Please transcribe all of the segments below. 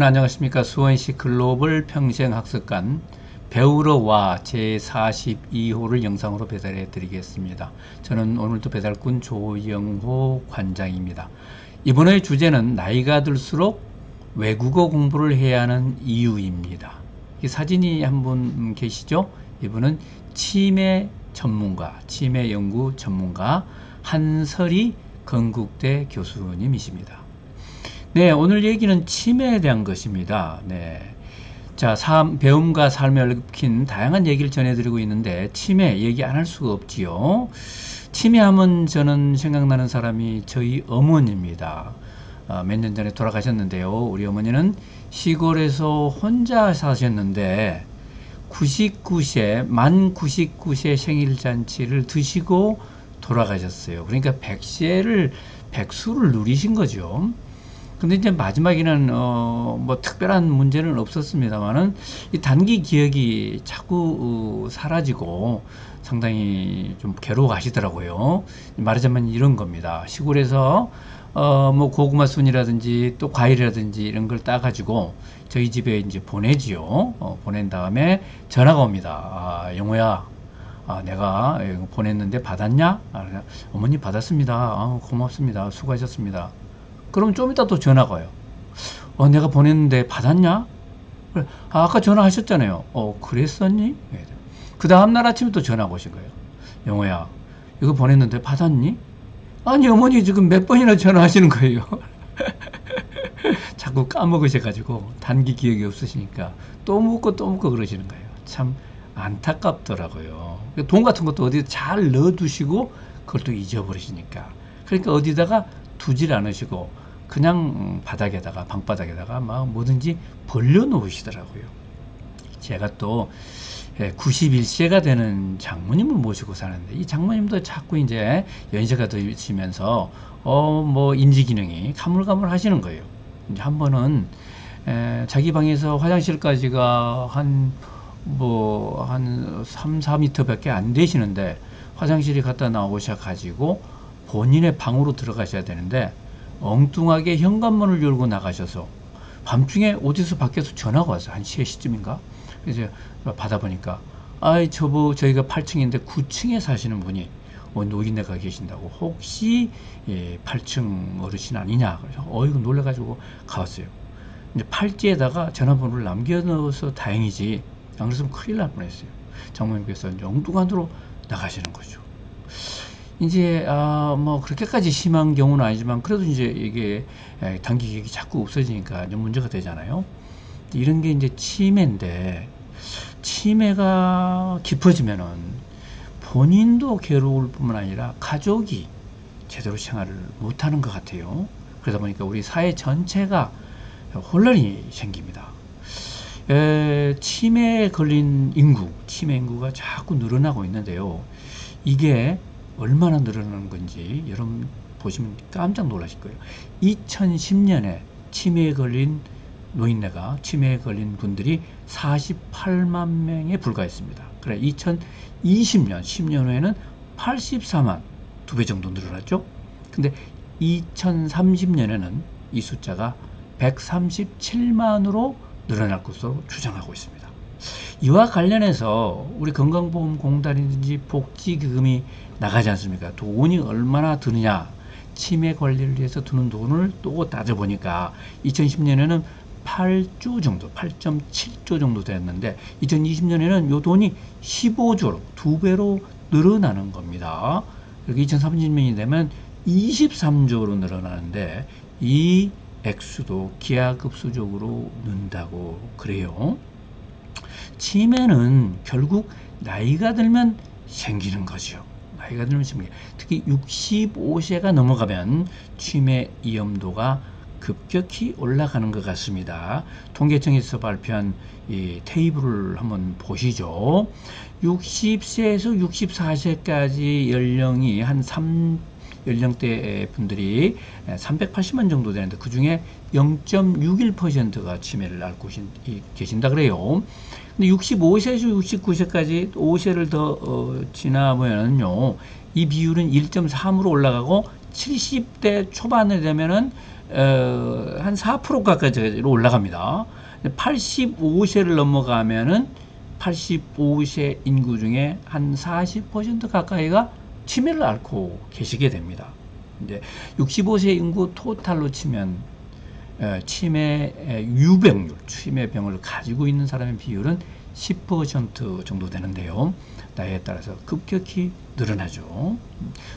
안녕하십니까. 수원시 글로벌 평생학습관 배우러 와 제42호를 영상으로 배달해 드리겠습니다. 저는 오늘도 배달꾼 조영호 관장입니다. 이번의 주제는 나이가 들수록 외국어 공부를 해야 하는 이유입니다. 이 사진이 한 분 계시죠? 이분은 치매 전문가, 치매 연구 전문가 한설희 건국대 교수님이십니다. 네, 오늘 얘기는 치매에 대한 것입니다. 네. 자, 배움과 삶에 얽힌 다양한 얘기를 전해드리고 있는데, 치매 얘기 안 할 수가 없지요. 치매하면 저는 생각나는 사람이 저희 어머니입니다. 몇 년 전에 돌아가셨는데요. 우리 어머니는 시골에서 혼자 사셨는데, 99세, 만 99세 생일잔치를 드시고 돌아가셨어요. 그러니까 100세를 누리신 거죠. 근데 이제 마지막에는 뭐 특별한 문제는 없었습니다만은 이 단기 기억이 자꾸 사라지고 상당히 좀 괴로워하시더라고요. 말하자면 이런 겁니다. 시골에서 뭐 고구마 순이라든지 또 과일이라든지 이런 걸 따가지고 저희 집에 이제 보내지요. 보낸 다음에 전화가 옵니다. 영호야, 내가 이거 보냈는데 받았냐? 어머니 받았습니다. 고맙습니다. 수고하셨습니다. 그럼 좀 이따 또 전화가 와요. 내가 보냈는데 받았냐? 그래, 아까 전화하셨잖아요. 그랬었니? 그 다음날 아침에 또 전화가 오신 거예요. 영호야, 이거 보냈는데 받았니? 아니, 어머니 지금 몇 번이나 전화하시는 거예요. 자꾸 까먹으셔가지고 단기 기억이 없으시니까 또 묻고 그러시는 거예요. 참 안타깝더라고요. 돈 같은 것도 어디 잘 넣어두시고 그걸 또 잊어버리시니까. 그러니까 어디다가 두질 않으시고 그냥 바닥에다가 방바닥에다가 막 뭐든지 벌려 놓으시더라고요. 제가 또 91세가 되는 장모님을 모시고 사는데 이 장모님도 자꾸 이제 연세가 드시면서 뭐 인지 기능이 가물가물 하시는 거예요. 이제 한 번은 자기 방에서 화장실까지가 한 3, 4m 밖에 안 되시는데 화장실이 갔다 나오셔 가지고 본인의 방으로 들어가셔야 되는데 엉뚱하게 현관문을 열고 나가셔서 밤중에 어디서 밖에서 전화가 왔어요. 한 3시쯤인가? 그래서 받아보니까 저희가 8층인데 9층에 사시는 분이 노인네가 계신다고 혹시 8층 어르신 아니냐? 그래서 이거 놀라가지고 가봤어요. 이제 팔찌에다가 전화번호를 남겨놓아서 다행이지 안 그랬으면 큰일 날 뻔했어요. 장모님께서 이제 엉뚱한 데로 나가시는 거죠. 이제 뭐 그렇게까지 심한 경우는 아니지만 그래도 이제 이게 단기 기억이 자꾸 없어지니까 좀 문제가 되잖아요. 이런 게 이제 치매인데 치매가 깊어지면은 본인도 괴로울 뿐만 아니라 가족이 제대로 생활을 못하는 것 같아요. 그러다 보니까 우리 사회 전체가 혼란이 생깁니다. 치매에 걸린 치매 인구가 자꾸 늘어나고 있는데요. 이게 얼마나 늘어나는 건지 여러분 보시면 깜짝 놀라실 거예요. 2010년에 치매에 걸린 노인네가 치매에 걸린 분들이 48만 명에 불과했습니다. 그래 2020년 10년 후에는 84만 2배 정도 늘어났죠. 근데 2030년에는 이 숫자가 137만으로 늘어날 것으로 추정하고 있습니다. 이와 관련해서 우리 건강보험공단이든지 복지기금이 나가지 않습니까? 돈이 얼마나 드느냐, 치매 관리를 위해서 드는 돈을 또 따져보니까 2010년에는 8조 정도, 8.7조 정도 됐는데 2020년에는 이 돈이 15조로 2배로 늘어나는 겁니다. 그리고 2030년이 되면 23조로 늘어나는데 이 액수도 기하급수적으로 는다고 그래요. 치매는 결국 나이가 들면 생기는 거죠. 나이가 들면 생기는. 특히 65세가 넘어가면 치매 위험도가 급격히 올라가는 것 같습니다. 통계청에서 발표한 이 테이블을 한번 보시죠. 60세에서 64세까지 연령이 연령대 분들이 380만 정도 되는데 그 중에 0.61%가 치매를 앓고 계신다 그래요. 근데 65세에서 69세까지 5세를 더 지나면요, 이 비율은 1.3으로 올라가고 70대 초반에 되면은 한 4% 가까이 올라갑니다. 85세를 넘어가면은 85세 인구 중에 한 40% 가까이가 치매를 앓고 계시게 됩니다. 이제 65세 인구 토탈로 치면 치매 유병률, 치매병을 가지고 있는 사람의 비율은 10% 정도 되는데요. 나이에 따라서 급격히 늘어나죠.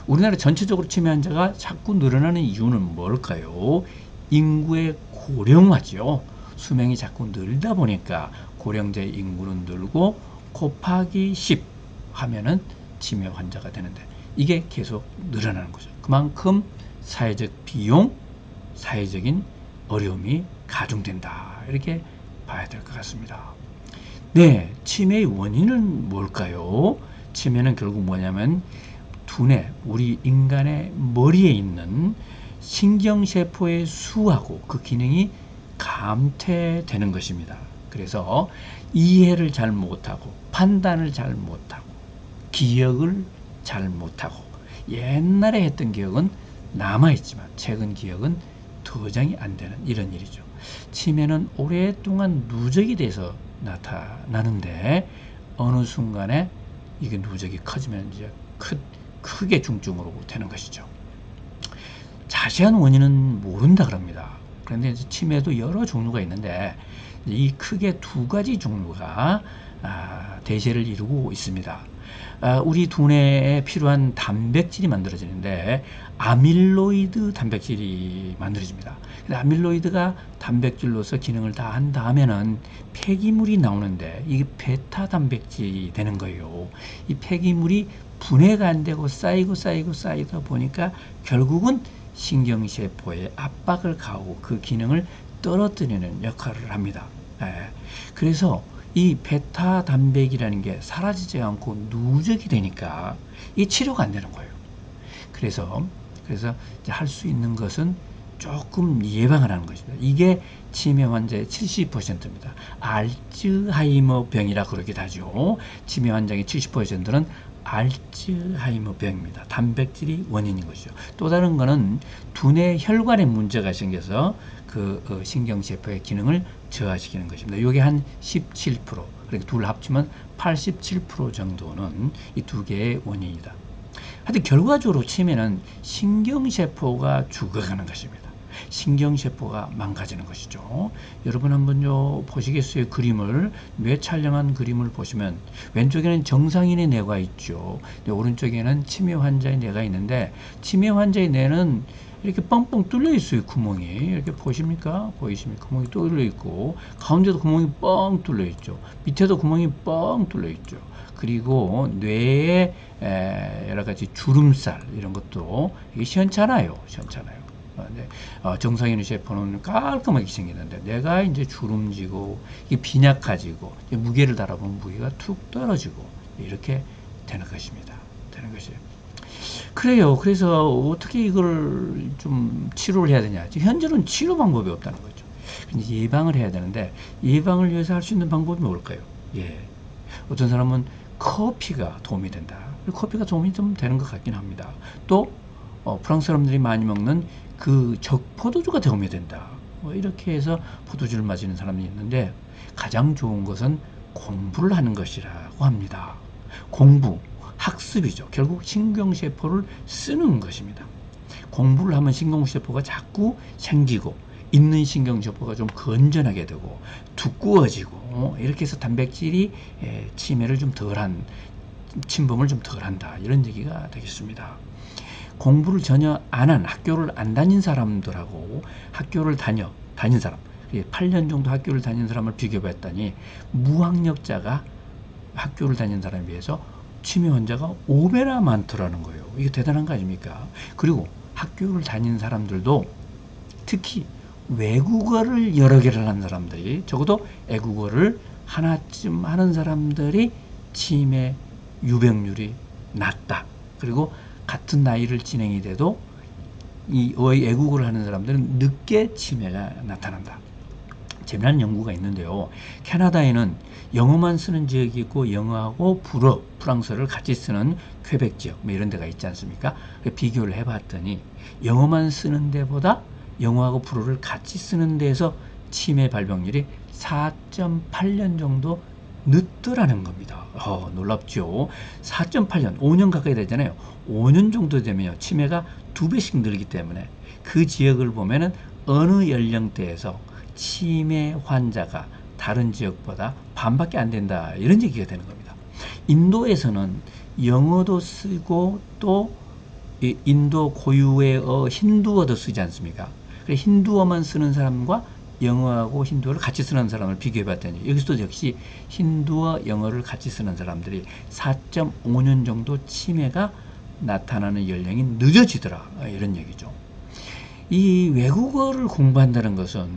우리나라 전체적으로 치매 환자가 자꾸 늘어나는 이유는 뭘까요? 인구의 고령화죠. 수명이 자꾸 늘다 보니까 고령자 인구는 늘고 곱하기 10 하면은 치매 환자가 되는데 이게 계속 늘어나는 거죠. 그만큼 사회적 비용, 사회적인 어려움이 가중된다. 이렇게 봐야 될 것 같습니다. 네, 치매의 원인은 뭘까요? 치매는 결국 뭐냐면 두뇌, 우리 인간의 머리에 있는 신경세포의 수하고 그 기능이 감퇴되는 것입니다. 그래서 이해를 잘 못하고 판단을 잘 못하고 기억을 잘 못하고 옛날에 했던 기억은 남아있지만 최근 기억은 도저히 안 되는 이런 일이죠. 치매는 오랫동안 누적이 돼서 나타나는데 어느 순간에 이게 누적이 커지면 이제 크게 중증으로 되는 것이죠. 자세한 원인은 모른다 그럽니다. 그런데 이제 치매도 여러 종류가 있는데 이 크게 두 가지 종류가 대세를 이루고 있습니다. 우리 두뇌에 필요한 단백질이 만들어지는데 아밀로이드 단백질이 만들어집니다. 아밀로이드가 단백질로서 기능을 다 한 다음에는 폐기물이 나오는데 이게 베타 단백질이 되는 거예요. 이 폐기물이 분해가 안 되고 쌓이다 보니까 결국은 신경세포에 압박을 가하고 그 기능을 떨어뜨리는 역할을 합니다. 그래서 이 베타 단백이라는 게 사라지지 않고 누적이 되니까 이 치료가 안 되는 거예요. 그래서 할 수 있는 것은 조금 예방을 하는 것입니다. 이게 치매 환자의 70%입니다. 알츠하이머 병이라 그러기도 하죠. 치매 환자의 70%는 알츠하이머 병입니다. 단백질이 원인인 것이죠. 또 다른 거는 두뇌 혈관에 문제가 생겨서 그 신경세포의 기능을 저하시키는 것입니다. 이게 한 17%, 그러니까 둘 합치면 87% 정도는 이 두 개의 원인이다. 하여튼 결과적으로 치매는 신경세포가 죽어가는 것입니다. 신경세포가 망가지는 것이죠. 여러분 한번 보시겠어요? 그림을, 뇌 촬영한 그림을 보시면 왼쪽에는 정상인의 뇌가 있죠. 오른쪽에는 치매 환자의 뇌가 있는데 치매 환자의 뇌는 이렇게 뻥뻥 뚫려 있어요. 구멍이 이렇게 보십니까? 보이십니까? 구멍이 뚫려 있고 가운데도 구멍이 뻥 뚫려 있죠. 밑에도 구멍이 뻥 뚫려 있죠. 그리고 뇌에 여러 가지 주름살 이런 것도 이게 시원찮아요. 정상인의 세포는 깔끔하게 생기는데 뇌가 이제 주름지고 이게 빈약해지고 무게를 달아보면 무게가 툭 떨어지고 이렇게 되는 것입니다. 그래요. 그래서 어떻게 이걸 좀 치료를 해야 되냐? 현재는 치료 방법이 없다는 거죠. 이제 예방을 해야 되는데 예방을 위해서 할 수 있는 방법이 뭘까요? 어떤 사람은 커피가 도움이 된다. 커피가 도움이 좀 되는 것 같긴 합니다. 또 프랑스 사람들이 많이 먹는 그 적포도주가 도움이 된다. 이렇게 해서 포도주를 마시는 사람이 있는데 가장 좋은 것은 공부를 하는 것이라고 합니다. 공부, 학습이죠. 결국 신경세포를 쓰는 것입니다. 공부를 하면 신경세포가 자꾸 생기고 있는 신경세포가 좀 건전하게 되고 두꺼워지고 이렇게 해서 단백질이 치매를 좀 덜한 침범을 좀 덜한다. 이런 얘기가 되겠습니다. 공부를 전혀 안 한 학교를 안 다닌 사람들하고 학교를 다닌 사람 8년 정도 학교를 다닌 사람을 비교해봤더니 무학력자가 학교를 다닌 사람에 비해서 치매 환자가 5배나 많더라는 거예요. 이게 대단한 거 아닙니까? 그리고 학교를 다닌 사람들도 특히 외국어를 여러 개를 하는 사람들이 적어도 애국어를 하나쯤 하는 사람들이 치매 유병률이 낮다. 그리고 같은 나이를 진행이 돼도 이 애국어를 하는 사람들은 늦게 치매가 나타난다. 재미난 연구가 있는데요. 캐나다에는 영어만 쓰는 지역이 있고 영어하고 프랑스어를 같이 쓰는 퀘벡 지역 이런 데가 있지 않습니까? 비교를 해봤더니 영어만 쓰는 데보다 영어하고 불어를 같이 쓰는 데에서 치매 발병률이 4.8년 정도 늦더라는 겁니다. 놀랍죠. 4.8년, 5년 가까이 되잖아요. 5년 정도 되면요, 치매가 2배씩 늘기 때문에 그 지역을 보면은 어느 연령대에서 치매 환자가 다른 지역보다 반밖에 안 된다, 이런 얘기가 되는 겁니다. 인도에서는 영어도 쓰고 또 인도 고유의 힌두어도 쓰지 않습니까? 힌두어만 쓰는 사람과 영어하고 힌두어를 같이 쓰는 사람을 비교해 봤더니 여기서도 역시 힌두어, 영어를 같이 쓰는 사람들이 4.5년 정도 치매가 나타나는 연령이 늦어지더라, 이런 얘기죠. 이 외국어를 공부한다는 것은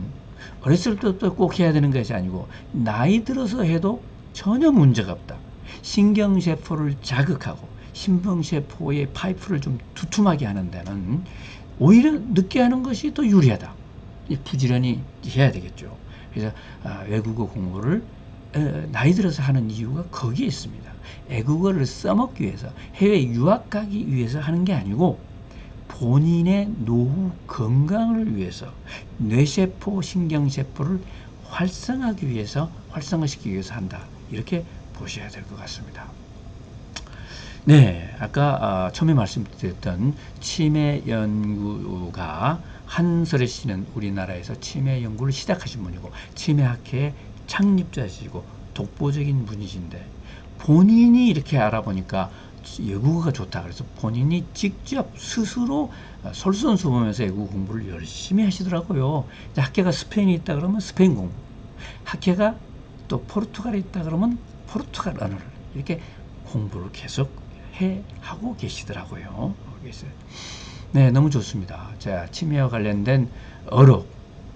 어렸을 때부터 꼭 해야 되는 것이 아니고 나이 들어서 해도 전혀 문제가 없다. 신경세포를 자극하고 신경세포의 파이프를 좀 두툼하게 하는 데는 오히려 늦게 하는 것이 더 유리하다. 부지런히 해야 되겠죠. 그래서 외국어 공부를 나이 들어서 하는 이유가 거기에 있습니다. 외국어를 써먹기 위해서, 해외 유학 가기 위해서 하는 게 아니고 본인의 노후 건강을 위해서, 뇌세포, 신경세포를 활성화하기 위해서, 활성화시키기 위해서 한다, 이렇게 보셔야 될 것 같습니다. 네, 아까 처음에 말씀드렸던 치매 연구가 한설혜 씨는 우리나라에서 치매 연구를 시작하신 분이고 치매학회의 창립자시고 독보적인 분이신데, 본인이 이렇게 알아보니까 외국어가 좋다 그래서 본인이 직접 스스로 솔선수범해서 외국어 공부를 열심히 하시더라고요. 학회가 스페인에 있다 그러면 스페인 공부, 학회가 또 포르투갈에 있다 그러면 포르투갈 언어를 이렇게 공부를 계속 하고 계시더라고요. 네, 너무 좋습니다. 자, 치매와 관련된 어록,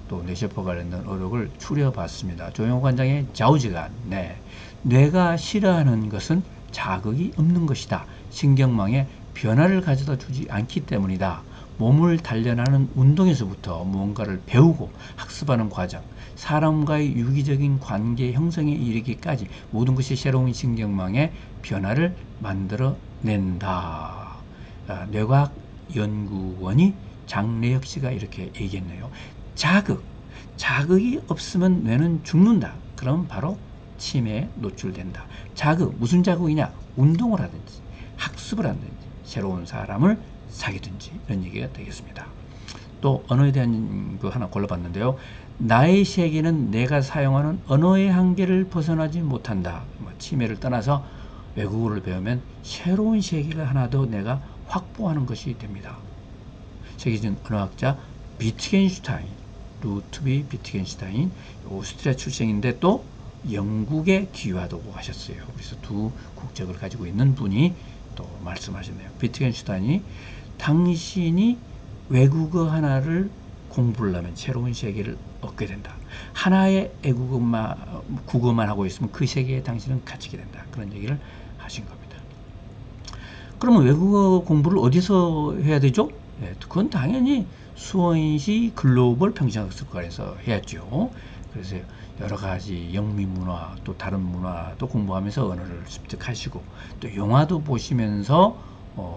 또 뇌세포 관련된 어록을 추려봤습니다. 조영호 관장의 좌우지간. 네, 뇌가 싫어하는 것은 자극이 없는 것이다. 신경망에 변화를 가져다 주지 않기 때문이다. 몸을 단련하는 운동에서부터 무언가를 배우고 학습하는 과정, 사람과의 유기적인 관계 형성에 이르기까지 모든 것이 새로운 신경망의 변화를 만들어낸다. 뇌과학 연구원이 장래혁 씨가 이렇게 얘기했네요. 자극이 없으면 뇌는 죽는다. 그럼 바로 치매에 노출된다. 무슨 자극이냐? 운동을 하든지 학습을 하든지 새로운 사람을 사귀든지, 이런 얘기가 되겠습니다. 또 언어에 대한 거 하나 골라봤는데요. 나의 세계는 내가 사용하는 언어의 한계를 벗어나지 못한다. 치매를 떠나서 외국어를 배우면 새로운 세계를 하나 더 내가 확보하는 것이 됩니다. 세계적인 언어학자 비트겐슈타인, 루트비 비트겐슈타인, 오스트리아 출생인데 또 영국에 귀화도 하셨어요. 그래서 두 국적을 가지고 있는 분이 또 말씀하셨네요. 비트겐슈타인이 당신이 외국어 하나를 공부를 하면 새로운 세계를 얻게 된다. 하나의 국어만 하고 있으면 그 세계에 당신은 갇히게 된다. 그런 얘기를 하신 겁니다. 그러면 외국어 공부를 어디서 해야 되죠? 네, 그건 당연히 수원시 글로벌 평생학습관에서 해야죠. 그래서 여러 가지 영미 문화, 또 다른 문화도 공부하면서 언어를 습득하시고, 또 영화도 보시면서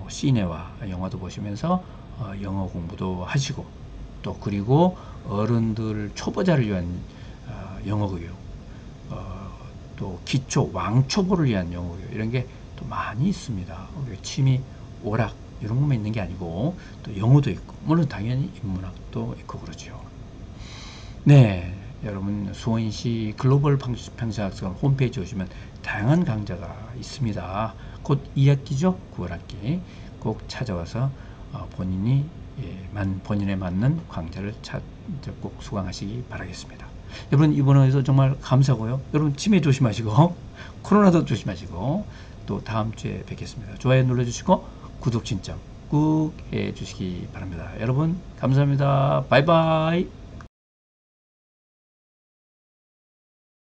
시네와 영화도 보시면서 영어 공부도 하시고, 또 그리고 어른들 초보자를 위한 영어 교육, 또 기초 왕초보를 위한 영어 교육, 이런 게 또 많이 있습니다. 취미, 오락 이런 것만 있는 게 아니고 또 영어도 있고, 물론 당연히 인문학도 있고 그러죠. 네, 여러분 수원시 글로벌 평생학습관 홈페이지 오시면 다양한 강좌가 있습니다. 곧 2학기죠. 9월학기 꼭 찾아와서 본인에 맞는 강좌를 꼭 수강하시기 바라겠습니다. 여러분, 이번에도 정말 감사하고요. 여러분, 치매 조심하시고 코로나도 조심하시고 또 다음 주에 뵙겠습니다. 좋아요 눌러주시고 구독 신청 꾹 해주시기 바랍니다. 여러분 감사합니다. 바이바이.